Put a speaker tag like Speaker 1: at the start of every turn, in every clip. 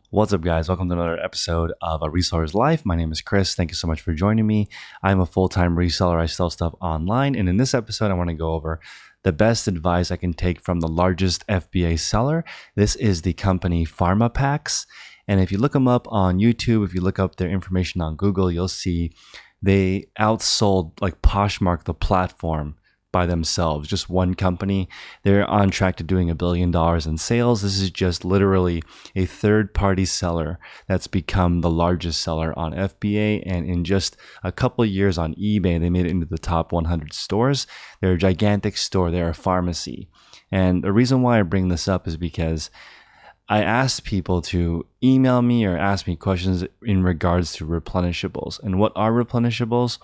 Speaker 1: What's up, guys? Welcome to another episode of A Reseller's Life. My name is Chris. Thank you so much for joining me. I'm a full-time reseller. I sell stuff online. And in this episode, I want to go over the best advice I can take from the largest FBA seller. This is the company Pharmapacks. And if you look them up on YouTube, if you look up their information on Google, you'll see they outsold like Poshmark, the platform, by themselves, just one company. They're on track to doing $1 billion in sales. This is just literally a third-party seller that's become the largest seller on FBA, and in just a couple of years on eBay, they made it into the top 100 stores. They're a gigantic store. They're a pharmacy. And the reason why I bring this up is because I asked people to email me or ask me questions in regards to replenishables. And what are replenishables?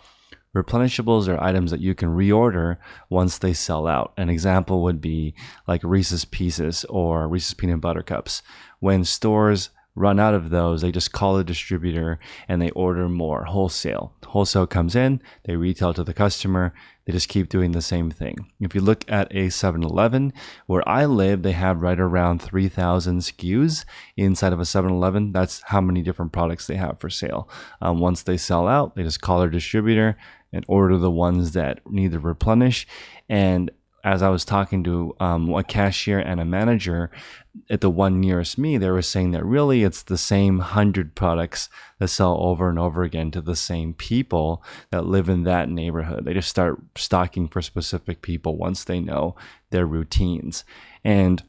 Speaker 1: Replenishables are items that you can reorder once they sell out. An example would be like Reese's Pieces or Reese's Peanut Butter Cups. When stores run out of those, they just call a distributor and they order more wholesale. Wholesale comes in, they retail to the customer, they just keep doing the same thing. If you look at a 7-Eleven, where I live, they have right around 3,000 SKUs inside of a 7-Eleven. That's how many different products they have for sale. Once they sell out, they just call their distributor and order the ones that need to replenish. And as I was talking to a cashier and a manager at the one nearest me, they were saying that really it's the same 100 products that sell over and over again to the same people that live in that neighborhood. They just start stocking for specific people once they know their routines. And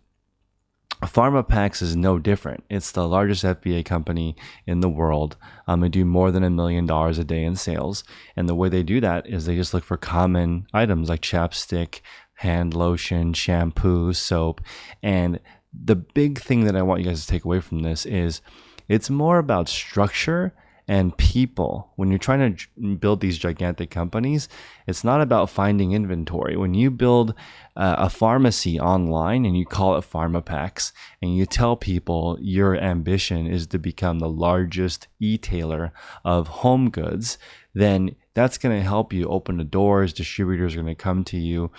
Speaker 1: Pharmapacks is no different. It's the largest FBA company in the world. They do more than $1 million a day in sales. And the way they do that is they just look for common items like chapstick, hand lotion, shampoo, soap. And the big thing that I want you guys to take away from this is it's more about structure and people. When you're trying to build these gigantic companies, it's not about finding inventory. When you build a pharmacy online and you call it Pharmapacks and you tell people your ambition is to become the largest e-tailer of home goods, then that's going to help you open the doors. Distributors are going to come to you.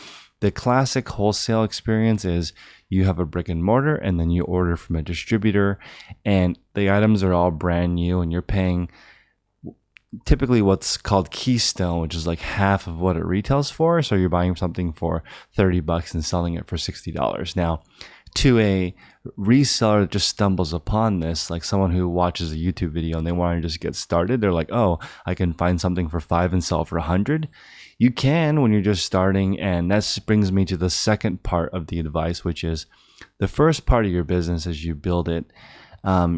Speaker 1: The classic wholesale experience is you have a brick and mortar and then you order from a distributor and the items are all brand new and you're paying typically what's called Keystone, which is like half of what it retails for. So you're buying something for $30 and selling it for $60. Now, to a reseller that just stumbles upon this, like someone who watches a YouTube video and they want to just get started, they're like, oh, I can find something for $5 and sell for $100. You can when you're just starting. And that brings me to the second part of the advice, which is the first part of your business as you build it,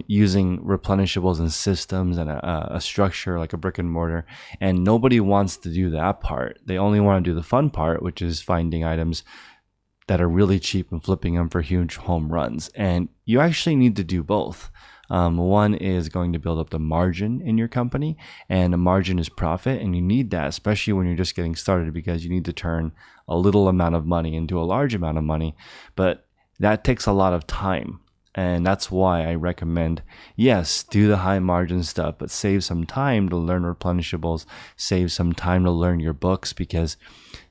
Speaker 1: using replenishables and systems and a structure like a brick and mortar. And nobody wants to do that part. They only want to do the fun part, which is finding items that are really cheap and flipping them for huge home runs. And you actually need to do both. One is going to build up the margin in your company, and a margin is profit. And you need that, especially when you're just getting started, because you need to turn a little amount of money into a large amount of money. But that takes a lot of time. And that's why I recommend, yes, do the high margin stuff, but save some time to learn replenishables, save some time to learn your books, because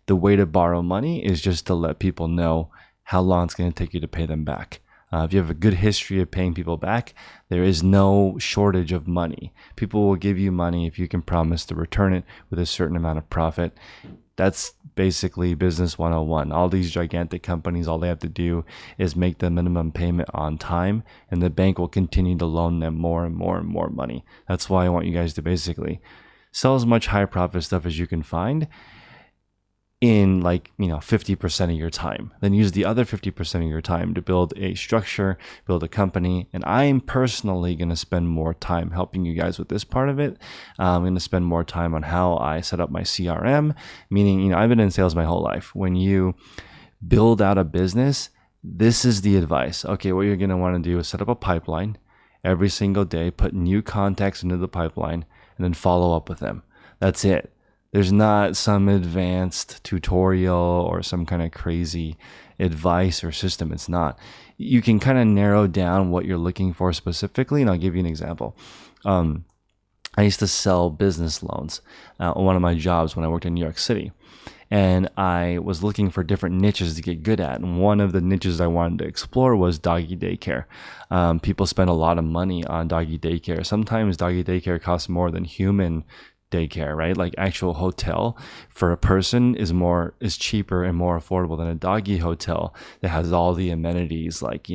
Speaker 1: the way to borrow money is just to let people know how long it's going to take you to pay them back. If you have a good history of paying people back, there is no shortage of money. People will give you money if you can promise to return it with a certain amount of profit. That's basically business 101. All these gigantic companies, all they have to do is make the minimum payment on time, and the bank will continue to loan them more and more and more money. That's why I want you guys to basically sell as much high profit stuff as you can find in 50% of your time. Then use the other 50% of your time to build a structure, build a company. And I'm personally going to spend more time helping you guys with this part of it. I'm going to spend more time on how I set up my CRM, meaning, I've been in sales my whole life. When you build out a business, this is the advice. Okay, what you're going to want to do is set up a pipeline every single day, put new contacts into the pipeline, and then follow up with them. That's it. There's not some advanced tutorial or some kind of crazy advice or system. It's not. You can kind of narrow down what you're looking for specifically, and I'll give you an example. I used to sell business loans on one of my jobs when I worked in New York City. And I was looking for different niches to get good at. And one of the niches I wanted to explore was doggy daycare. People spend a lot of money on doggy daycare. Sometimes doggy daycare costs more than human daycare, right? Like actual hotel for a person is cheaper and more affordable than a doggy hotel that has all the amenities like,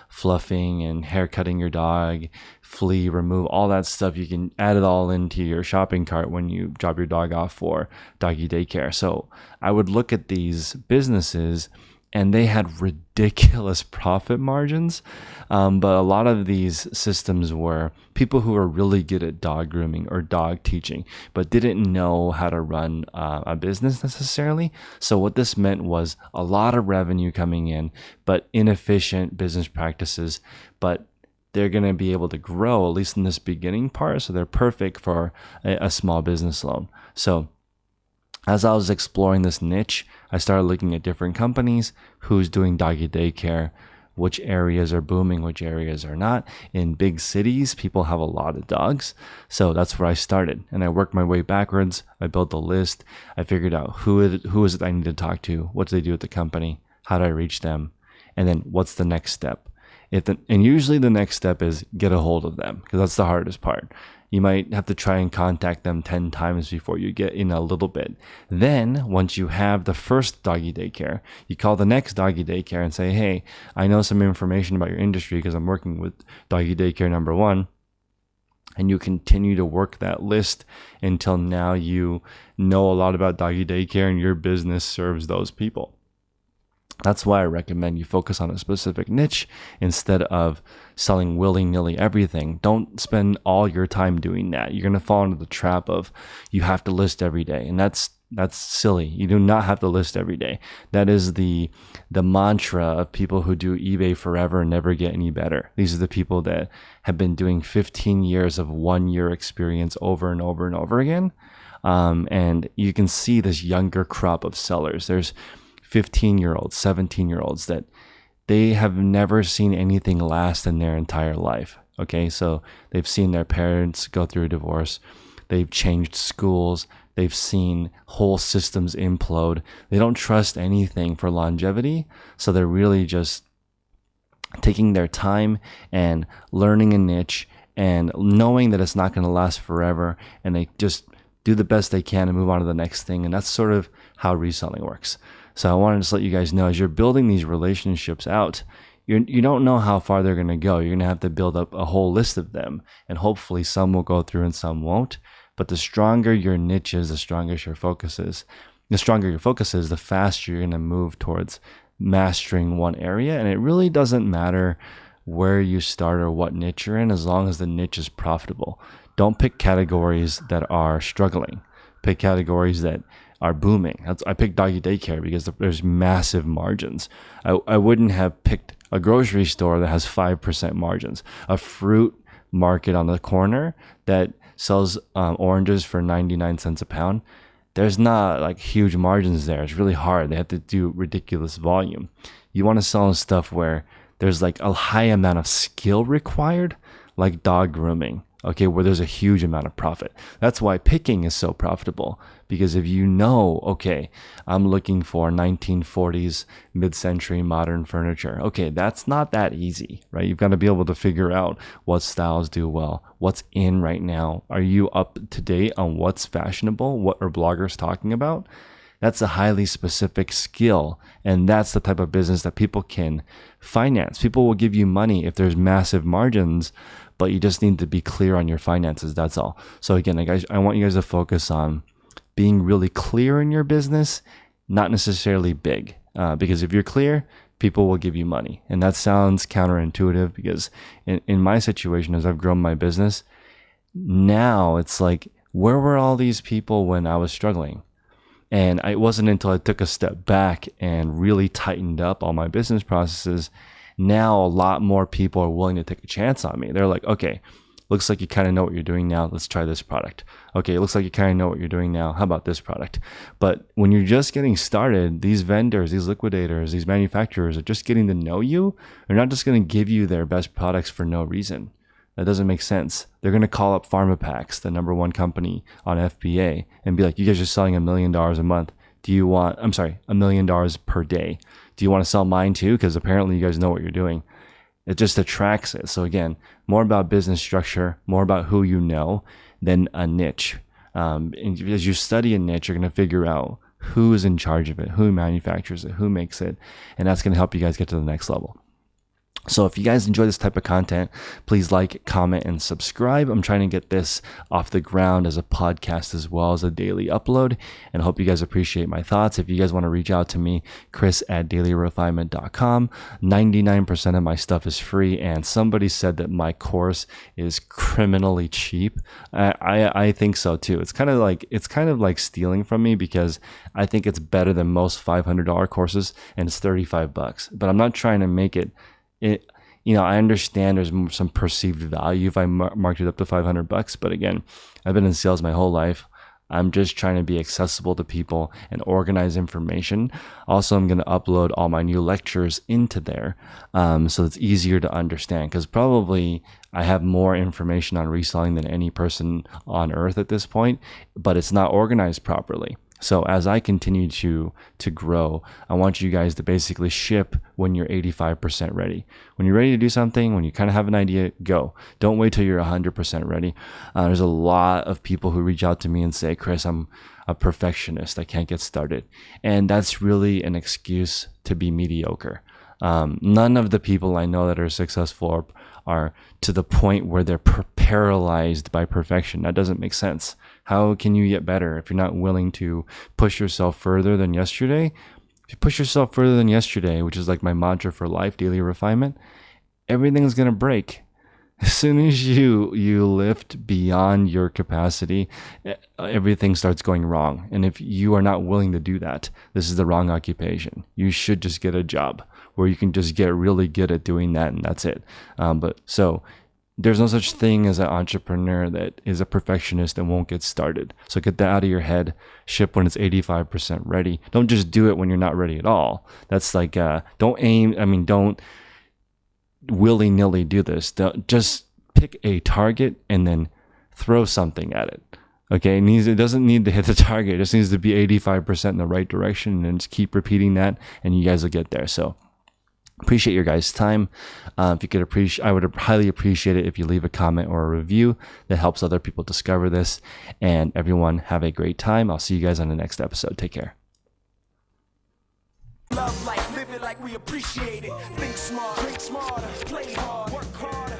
Speaker 1: fluffing and hair cutting your dog, flea remove, all that stuff. You can add it all into your shopping cart when you drop your dog off for doggy daycare. So I would look at these businesses and they had ridiculous profit margins. But a lot of these systems were people who were really good at dog grooming or dog teaching, but didn't know how to run a business necessarily. So what this meant was a lot of revenue coming in, but inefficient business practices. But they're going to be able to grow, at least in this beginning part. So they're perfect for a small business loan. So as I was exploring this niche, I started looking at different companies, who's doing doggy daycare, which areas are booming, which areas are not. In big cities, people have a lot of dogs. So that's where I started. And I worked my way backwards. I built a list. I figured out who is it I need to talk to? What do they do at the company? How do I reach them? And then what's the next step? And usually the next step is get a hold of them, because that's the hardest part. You might have to try and contact them 10 times before you get in a little bit. Then once you have the first doggy daycare, you call the next doggy daycare and say, hey, I know some information about your industry because I'm working with doggy daycare number 1. And you continue to work that list until now you know a lot about doggy daycare and your business serves those people. That's why I recommend you focus on a specific niche instead of selling willy-nilly everything. Don't spend all your time doing that. You're going to fall into the trap of you have to list every day. And that's silly. You do not have to list every day. That is the mantra of people who do eBay forever and never get any better. These are the people that have been doing 15 years of 1 year experience over and over and over again. And you can see this younger crop of sellers. There's 15-year-olds, 17-year-olds that they have never seen anything last in their entire life. Okay, so they've seen their parents go through a divorce. They've changed schools. They've seen whole systems implode. They don't trust anything for longevity. So they're really just taking their time and learning a niche and knowing that it's not going to last forever. And they just do the best they can and move on to the next thing. And that's sort of how reselling works. So I wanted to let you guys know, as you're building these relationships out, you don't know how far they're going to go. You're going to have to build up a whole list of them. And hopefully some will go through and some won't. But the stronger your niche is, the stronger your focus is. The stronger your focus is, the faster you're going to move towards mastering one area. And it really doesn't matter where you start or what niche you're in, as long as the niche is profitable. Don't pick categories that are struggling. Pick categories that are booming. I picked doggy daycare because there's massive margins. I wouldn't have picked a grocery store that has 5% margins. A fruit market on the corner that sells oranges for 99 cents a pound. There's not like huge margins there. It's really hard. They have to do ridiculous volume. You want to sell stuff where there's like a high amount of skill required, like dog grooming. Okay, where there's a huge amount of profit. That's why picking is so profitable, because if you know, okay, I'm looking for 1940s mid-century modern furniture. Okay, that's not that easy, right? You've got to be able to figure out what styles do well, what's in right now. Are you up to date on what's fashionable? What are bloggers talking about? That's a highly specific skill, and that's the type of business that people can finance. People will give you money if there's massive margins, but you just need to be clear on your finances. That's all. So again, guys, I want you guys to focus on being really clear in your business, not necessarily big, because if you're clear, people will give you money. And that sounds counterintuitive, because in my situation, as I've grown my business, now it's like, where were all these people when I was struggling? And it wasn't until I took a step back and really tightened up all my business processes, now a lot more people are willing to take a chance on me. They're like, okay, looks like you kind of know what you're doing now. Let's try this product. Okay, it looks like you kind of know what you're doing now. How about this product? But when you're just getting started, these vendors, these liquidators, these manufacturers are just getting to know you. They're not just going to give you their best products for no reason. That doesn't make sense. They're going to call up Pharmapacks, the number one company on FBA, and be like, you guys are selling $1 million a month. $1 million per day. Do you want to sell mine too? Because apparently you guys know what you're doing. It just attracts it. So again, more about business structure, more about who you know than a niche. And as you study a niche, you're going to figure out who is in charge of it, who manufactures it, who makes it, and that's going to help you guys get to the next level. So if you guys enjoy this type of content, please like, comment, and subscribe. I'm trying to get this off the ground as a podcast as well as a daily upload, and I hope you guys appreciate my thoughts. If you guys want to reach out to me, chris@dailyrefinement.com. 99% of my stuff is free, and somebody said that my course is criminally cheap. I think so too. It's kind of like stealing from me, because I think it's better than most $500 courses, and it's $35. But I'm not trying to make it. I understand there's some perceived value if I marked it up to $500, but again, I've been in sales my whole life. I'm just trying to be accessible to people and organize information. Also, I'm going to upload all my new lectures into there, so it's easier to understand, because probably I have more information on reselling than any person on earth at this point, but it's not organized properly. So as I continue to grow, I want you guys to basically ship when you're 85% ready. When you're ready to do something, when you kind of have an idea, go. Don't wait till you're 100% ready. There's a lot of people who reach out to me and say, Chris, I'm a perfectionist. I can't get started. And that's really an excuse to be mediocre. None of the people I know that are successful are to the point where they're paralyzed by perfection. That doesn't make sense. How can you get better if you're not willing to push yourself further than yesterday? If you push yourself further than yesterday, which is like my mantra for life, daily refinement, everything's going to break. As soon as you lift beyond your capacity, everything starts going wrong. And if you are not willing to do that, this is the wrong occupation. You should just get a job where you can just get really good at doing that, and that's it. So there's no such thing as an entrepreneur that is a perfectionist and won't get started. So get that out of your head. Ship when it's 85% ready. Don't just do it when you're not ready at all. That's like, don't willy-nilly do this. Just pick a target and then throw something at it. Okay, it doesn't need to hit the target. It just needs to be 85% in the right direction, and just keep repeating that, and you guys will get there. So appreciate your guys' time. If you could I would highly appreciate it if you leave a comment or a review that helps other people discover this. And everyone, have a great time. I'll see you guys on the next episode. Take care.
Speaker 2: Love life, live it like we appreciate it. Think smart, drink smarter, play hard, work harder.